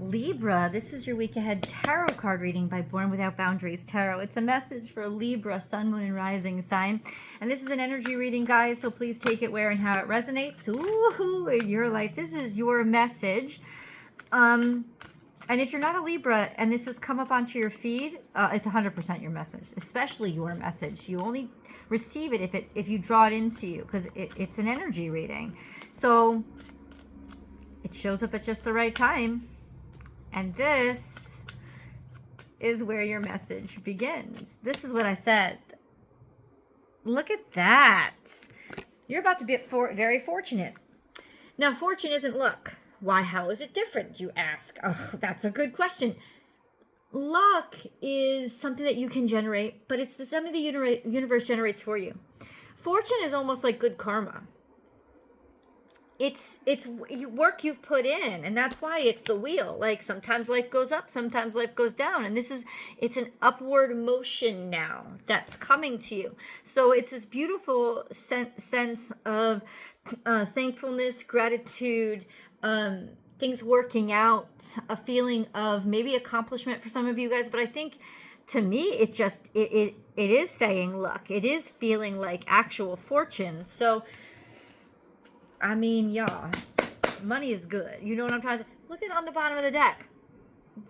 Libra, this is your week ahead tarot card reading by Born Without Boundaries Tarot. It's a message for Libra, Sun, Moon, and Rising sign. And this is an energy reading, guys, so please take it where and how it resonates. Ooh, in your life. This is your message. And if you're not a Libra and this has come up onto your feed, it's 100% your message, especially your message. You only receive it if you draw it into you, because it's an energy reading. So it shows up at just the right time. And this is where your message begins. This is what I said. Look at that. You're about to be very fortunate. Now, fortune isn't luck. Why, how is it different, you ask? Oh, that's a good question. Luck is something that you can generate, but it's something the universe generates for you. Fortune is almost like good karma. It's work you've put in, and that's why it's the wheel. Like, sometimes life goes up, sometimes life goes down, and it's an upward motion now that's coming to you. So it's this beautiful sense of thankfulness, gratitude, things working out, a feeling of maybe accomplishment for some of you guys. But I think, to me, it is saying luck. It is feeling like actual fortune. So I mean, y'all, money is good. You know what I'm trying to say? Look at on the bottom of the deck.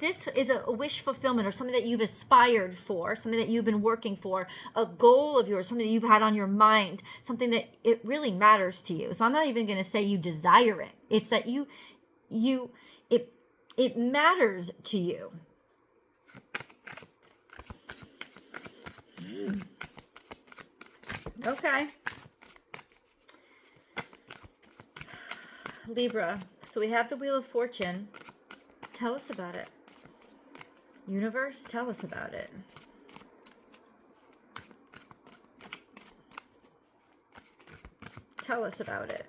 This is a wish fulfillment, or something that you've aspired for, something that you've been working for, a goal of yours, something that you've had on your mind, something that it really matters to you. So I'm not even going to say you desire it. It's that it matters to you. Okay. Libra, so we have the Wheel of Fortune. Tell us about it. Universe, tell us about it. Tell us about it.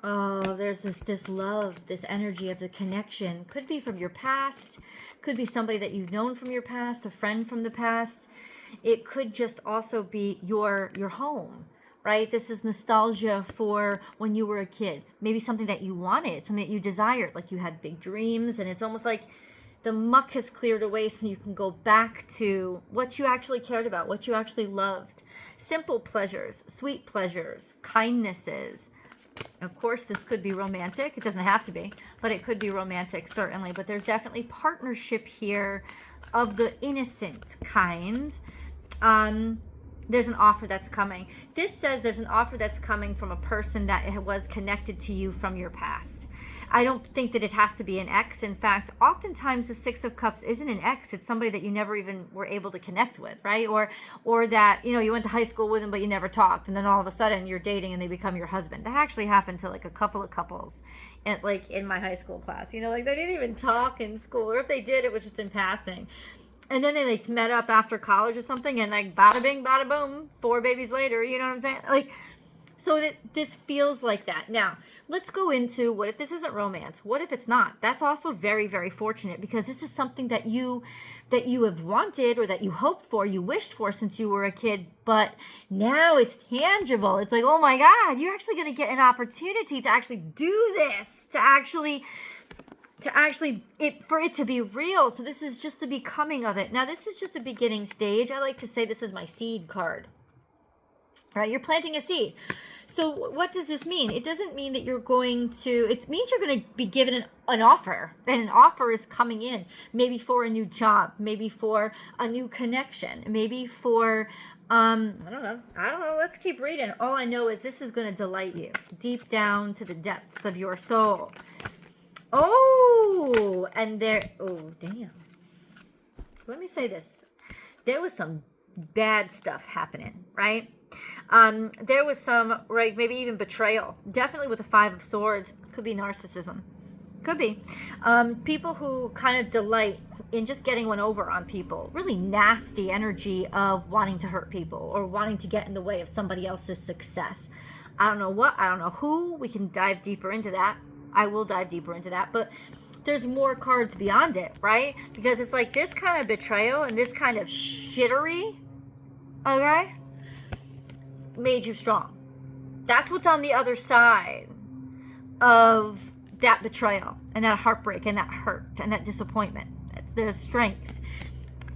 Oh, there's this love, this energy of the connection. Could be from your past. Could be somebody that you've known from your past, a friend from the past. It could just also be your home. Right? This is nostalgia for when you were a kid. Maybe something that you wanted, something that you desired, like you had big dreams, and it's almost like the muck has cleared away so you can go back to what you actually cared about, what you actually loved. Simple pleasures, sweet pleasures, kindnesses. Of course, this could be romantic. It doesn't have to be, but it could be romantic, certainly. But there's definitely partnership here of the innocent kind. There's an offer that's coming. This says there's an offer that's coming from a person that was connected to you from your past. I don't think that it has to be an ex. In fact, oftentimes the Six of Cups isn't an ex. It's somebody that you never even were able to connect with, right? Or that, you went to high school with them, but you never talked. And then all of a sudden you're dating and they become your husband. That actually happened to like a couple of couples in my high school class. They didn't even talk in school. Or if they did, it was just in passing. And then they met up after college or something, and bada bing, bada boom, 4 babies later, you know what I'm saying? So that this feels like that. Now, let's go into what if this isn't romance? What if it's not? That's also very, very fortunate, because this is something that you have wanted, or that you hoped for, you wished for since you were a kid, but now it's tangible. It's like, oh my God, you're actually going to get an opportunity to actually do this, for it to be real. So this is just the becoming of it. Now, this is just a beginning stage. I like to say this is my seed card. Right? You're planting a seed. So what does this mean? It doesn't mean that you're going to, it means you're going to be given an offer. And an offer is coming in, maybe for a new job, maybe for a new connection, maybe for, I don't know. Let's keep reading. All I know is this is going to delight you deep down to the depths of your soul. Oh, damn. Let me say this. There was some bad stuff happening, right? There was some, right, maybe even betrayal. Definitely with the 5 of Swords. Could be narcissism. Could be. People who kind of delight in just getting one over on people. Really nasty energy of wanting to hurt people or wanting to get in the way of somebody else's success. I don't know what, I don't know who. We can dive deeper into that. I will dive deeper into that, but there's more cards beyond it, right? Because it's like this kind of betrayal and this kind of shittery, okay, made you strong. That's what's on the other side of that betrayal and that heartbreak and that hurt and that disappointment. There's strength.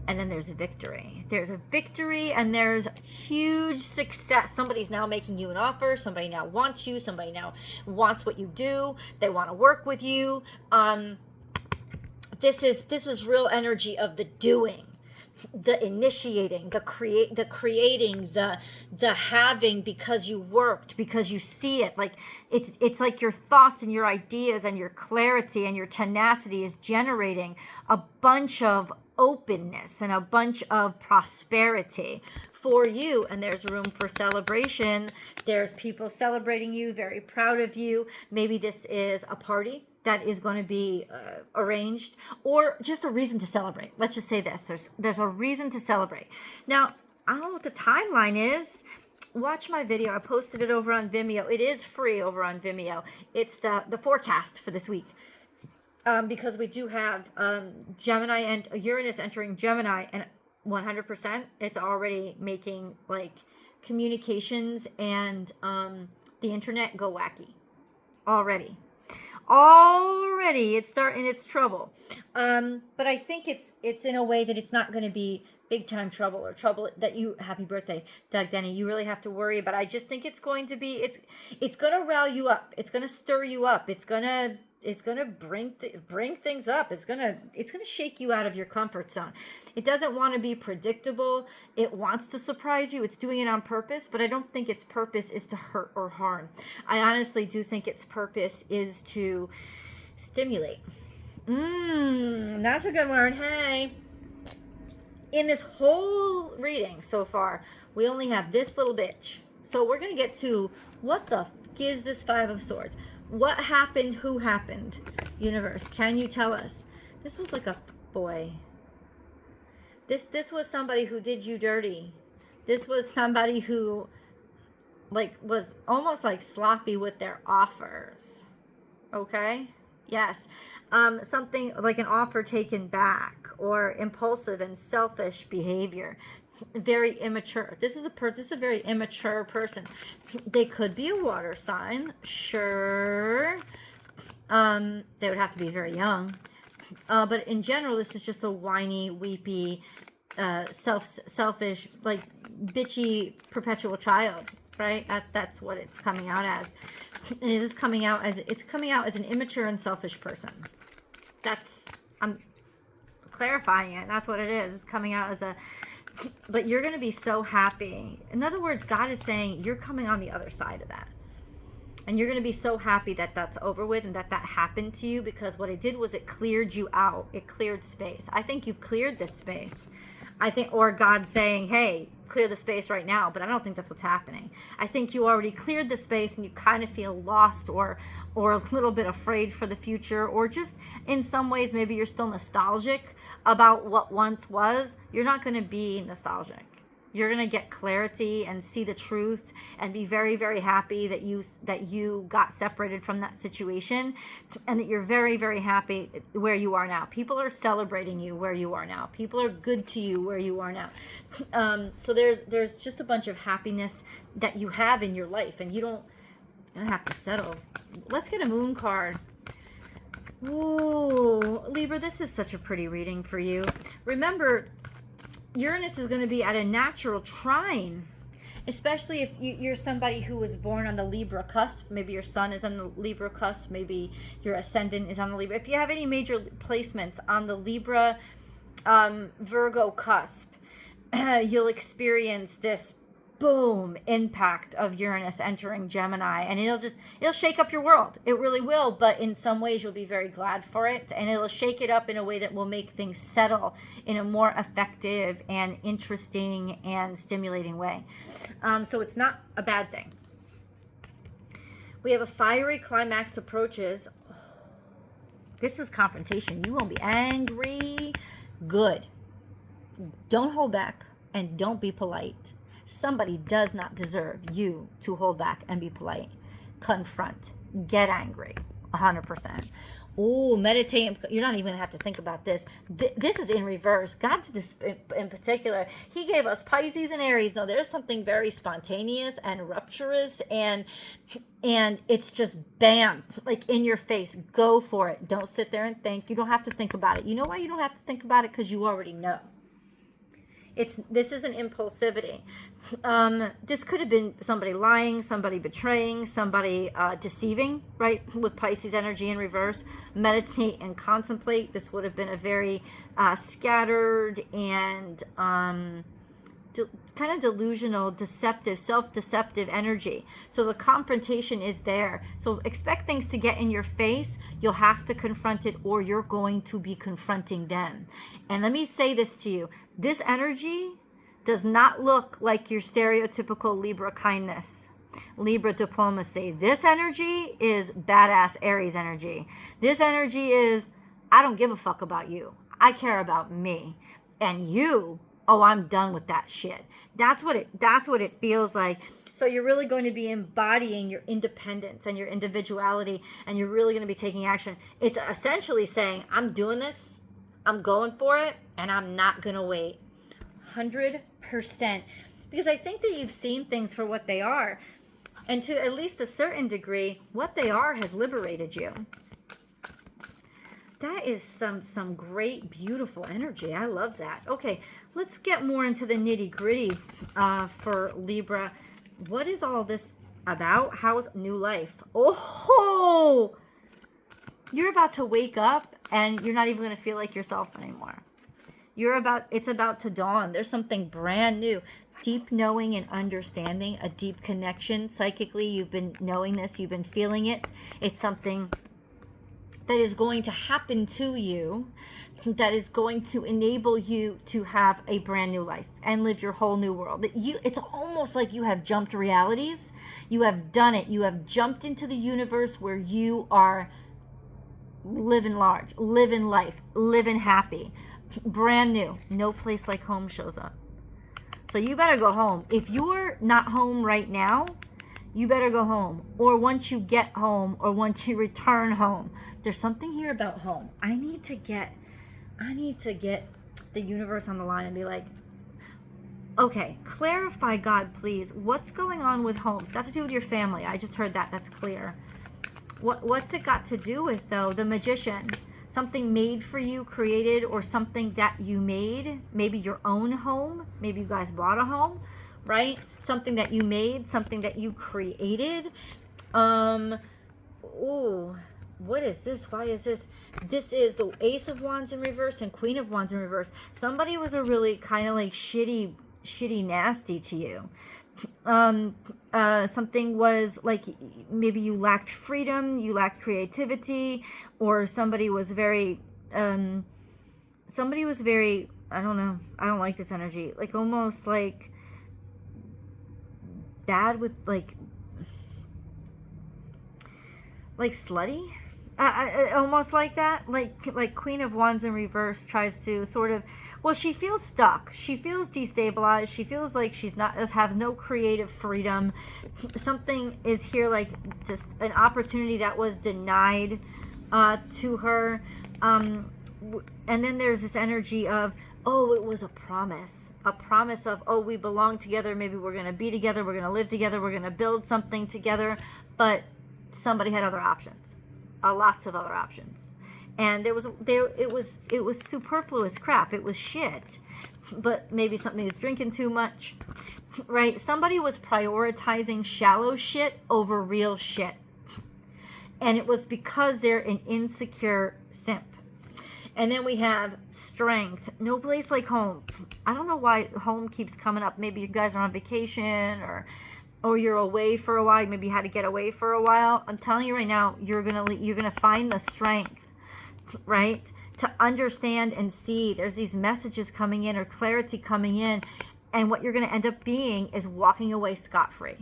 And then there's a victory. There's a victory and there's huge success. Somebody's now making you an offer. Somebody now wants you. Somebody now wants what you do. They want to work with you. This is real energy of the doing, the initiating, the creating, the having, because you worked, because you see it. Like it's like your thoughts and your ideas and your clarity and your tenacity is generating a bunch of openness and a bunch of prosperity for you. And there's room for celebration. There's people celebrating you, very proud of you. Maybe this is a party that is going to be arranged, or just a reason to celebrate. Let's just say this. There's a reason to celebrate. Now, I don't know what the timeline is. Watch my video. I posted it over on Vimeo. It is free over on Vimeo. It's the forecast for this week. Because we do have Gemini and Uranus entering Gemini, and 100% it's already making like communications and the internet go wacky already it's starting its trouble. But I think it's in a way that it's not going to be big time trouble, or trouble that you, happy birthday Doug Denny, you really have to worry about. I just think it's going to be, it's going to rile you up, it's going to stir you up, it's going to bring things up. It's going to shake you out of your comfort zone. It doesn't want to be predictable. It wants to surprise you. It's doing it on purpose, but I don't think its purpose is to hurt or harm. I honestly do think its purpose is to stimulate. That's a good word. Hey, in this whole reading so far, we only have this little bitch. So we're going to get to what the is this Five of Swords. What happened? Who happened? Universe, can you tell us? This was like a boy. This was somebody who did you dirty. This was somebody who like was almost like sloppy with their offers. Okay? Yes. Something like an offer taken back, or impulsive and selfish behavior. Very immature. This is a very immature person. They could be a water sign, sure. They would have to be very young. But in general, this is just a whiny, weepy, selfish, like bitchy, perpetual child, right? That's what it's coming out as. And it is coming out as an immature and selfish person. I'm clarifying it. That's what it is. It's coming out as but you're going to be so happy. In other words, God is saying you're coming on the other side of that. And you're going to be so happy that that's over with and that happened to you, because what it did was it cleared you out. It cleared space. I think you've cleared this space. Or God's saying, hey, clear the space right now. But I don't think that's what's happening. I think you already cleared the space and you kind of feel lost or a little bit afraid for the future, or just in some ways, maybe you're still nostalgic about what once was. You're not going to be nostalgic. You're going to get clarity and see the truth and be very, very happy that you got separated from that situation, and that you're very, very happy where you are now. People are celebrating you where you are now. People are good to you where you are now. So there's just a bunch of happiness that you have in your life, and you don't have to settle. Let's get a moon card. Ooh, Libra, this is such a pretty reading for you. Remember, Uranus is going to be at a natural trine, especially if you're somebody who was born on the Libra cusp. Maybe your sun is on the Libra cusp. Maybe your ascendant is on the Libra. If you have any major placements on the Libra Virgo cusp, you'll experience this boom impact of Uranus entering Gemini, and it'll shake up your world. It really will, but in some ways you'll be very glad for it, and it'll shake it up in a way that will make things settle in a more effective and interesting and stimulating way. So it's not a bad thing. We have a fiery climax approaches. This is confrontation. You won't be angry. Good. Don't hold back and don't be polite. Somebody does not deserve you to hold back and be polite. Confront. Get angry. 100%. Oh, meditate. You're not even going to have to think about this. This is in reverse. God did this in particular. He gave us Pisces and Aries. No, there's something very spontaneous and rupturous, and it's just bam, like in your face. Go for it. Don't sit there and think. You don't have to think about it. You know why you don't have to think about it? Because you already know. This isn't impulsivity. This could have been somebody lying, somebody betraying, somebody deceiving, right? With Pisces energy in reverse. Meditate and contemplate. This would have been a very scattered and kind of delusional, deceptive, self-deceptive energy. So the confrontation is there. So expect things to get in your face. You'll have to confront it, or you're going to be confronting them. And let me say this to you. This energy does not look like your stereotypical Libra kindness, Libra diplomacy. This energy is badass Aries energy. This energy is, I don't give a fuck about you. I care about me. And you, oh, I'm done with that shit. That's what it feels like. So you're really going to be embodying your independence and your individuality, and you're really going to be taking action. It's essentially saying, I'm doing this, I'm going for it, and I'm not going to wait. 100%. Because I think that you've seen things for what they are. And to at least a certain degree, what they are has liberated you. That is some great, beautiful energy. I love that. Okay, let's get more into the nitty-gritty for Libra. What is all this about? How's new life? Oh, you're about to wake up and you're not even going to feel like yourself anymore. It's about to dawn. There's something brand new. Deep knowing and understanding, a deep connection. Psychically, you've been knowing this. You've been feeling it. It's something that is going to happen to you, that is going to enable you to have a brand new life and live your whole new world. It's almost like you have jumped realities. You have done it. You have jumped into the universe where you are living large, living life, living happy, brand new. No place like home shows up. So you better go home. If you're not home right now, you better go home. Or once you get home, or once you return home. There's something here about home. I need to get the universe on the line and be like, okay, clarify, God, please. What's going on with home? It's got to do with your family. I just heard that. That's clear. What's it got to do with, though? The Magician. Something made for you, created, or something that you made. Maybe your own home. Maybe you guys bought a home. Right? Something that you made, something that you created. What is this? Why is this? This is the Ace of Wands in reverse and Queen of Wands in reverse. Somebody was a really kind of like shitty nasty to you. Something was like, maybe you lacked freedom, you lacked creativity, or somebody was very, I don't know, I don't like this energy. Like almost like bad with like slutty, almost like that, like Queen of Wands in reverse tries to sort of, well, she feels stuck, she feels destabilized, she feels like she's not, has no creative freedom. Something is here, like just an opportunity that was denied to her, and then there's this energy of, oh, it was a promise of, oh, we belong together, maybe we're going to be together, we're going to live together, we're going to build something together, but somebody had other options, lots of other options, and it was superfluous crap, it was shit, but maybe somebody was drinking too much, right? Somebody was prioritizing shallow shit over real shit, and it was because they're an insecure simp. And then we have strength. No place like home. I don't know why home keeps coming up. Maybe you guys are on vacation, or you're away for a while. Maybe you had to get away for a while. I'm telling you right now, you're gonna find the strength, right, to understand and see. There's these messages coming in, or clarity coming in, and what you're gonna end up being is walking away scot-free.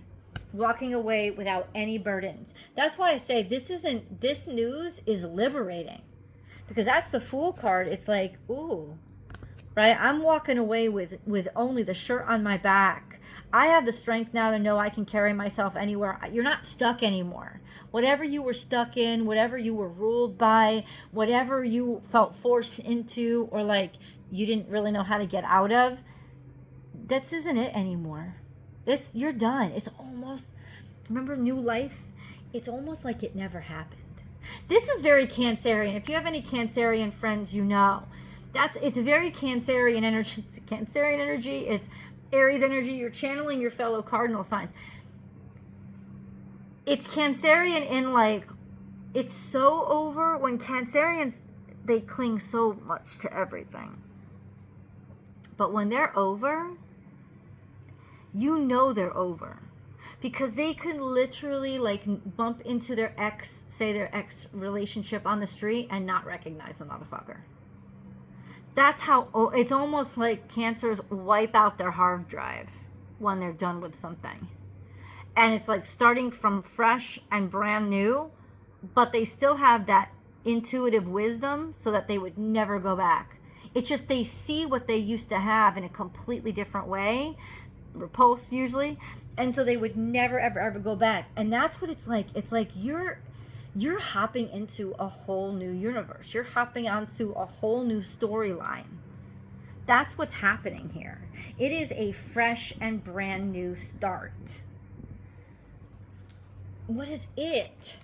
Walking away without any burdens. That's why I say this news is liberating. Because that's the Fool card. It's like, ooh, right? I'm walking away with only the shirt on my back. I have the strength now to know I can carry myself anywhere. You're not stuck anymore. Whatever you were stuck in, whatever you were ruled by, whatever you felt forced into, or like you didn't really know how to get out of, this isn't it anymore. You're done. It's almost, remember new life? It's almost like it never happened. This is very Cancerian. If you have any Cancerian friends, you know. It's very Cancerian energy. It's Cancerian energy. It's Aries energy. You're channeling your fellow cardinal signs. It's Cancerian in like, it's so over. When Cancerians, they cling so much to everything. But when they're over, you know they're over. Because they could literally like bump into their ex relationship on the street and not recognize the motherfucker. That's how, it's almost like Cancers wipe out their hard drive when they're done with something. And it's like starting from fresh and brand new, but they still have that intuitive wisdom so that they would never go back. It's just they see what they used to have in a completely different way, repulsed usually, and so they would never ever go back. And that's what it's like. It's like you're hopping into a whole new universe. You're hopping onto a whole new storyline. That's what's happening here. It is a fresh and brand new start. What is it?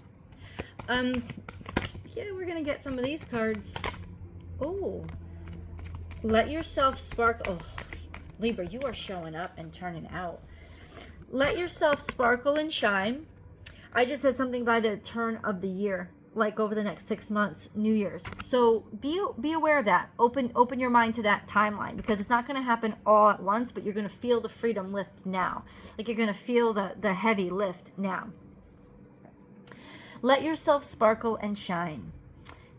Yeah, we're gonna get some of these cards. Oh, let yourself sparkle. Oh, Libra, you are showing up and turning out. Let yourself sparkle and shine. I just said something by the turn of the year, like over the next 6 months, New Year's. So be aware of that. Open your mind to that timeline, because it's not going to happen all at once, but you're going to feel the freedom lift now. Like you're going to feel the heavy lift now. Let yourself sparkle and shine.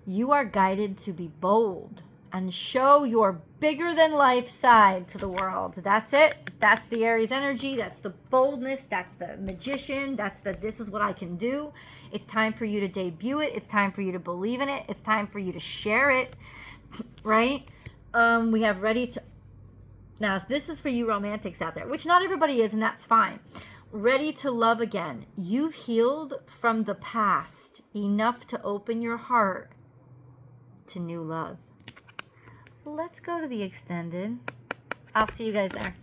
You are guided to be bold and show your bigger than life side to the world. That's it. That's the Aries energy. That's the boldness. That's the magician. That's the, this is what I can do. It's time for you to debut it. It's time for you to believe in it. It's time for you to share it, right? We have ready to, now this is for you romantics out there, which not everybody is, and that's fine. Ready to love again. You've healed from the past enough to open your heart to new love. Let's go to the extended. I'll see you guys there.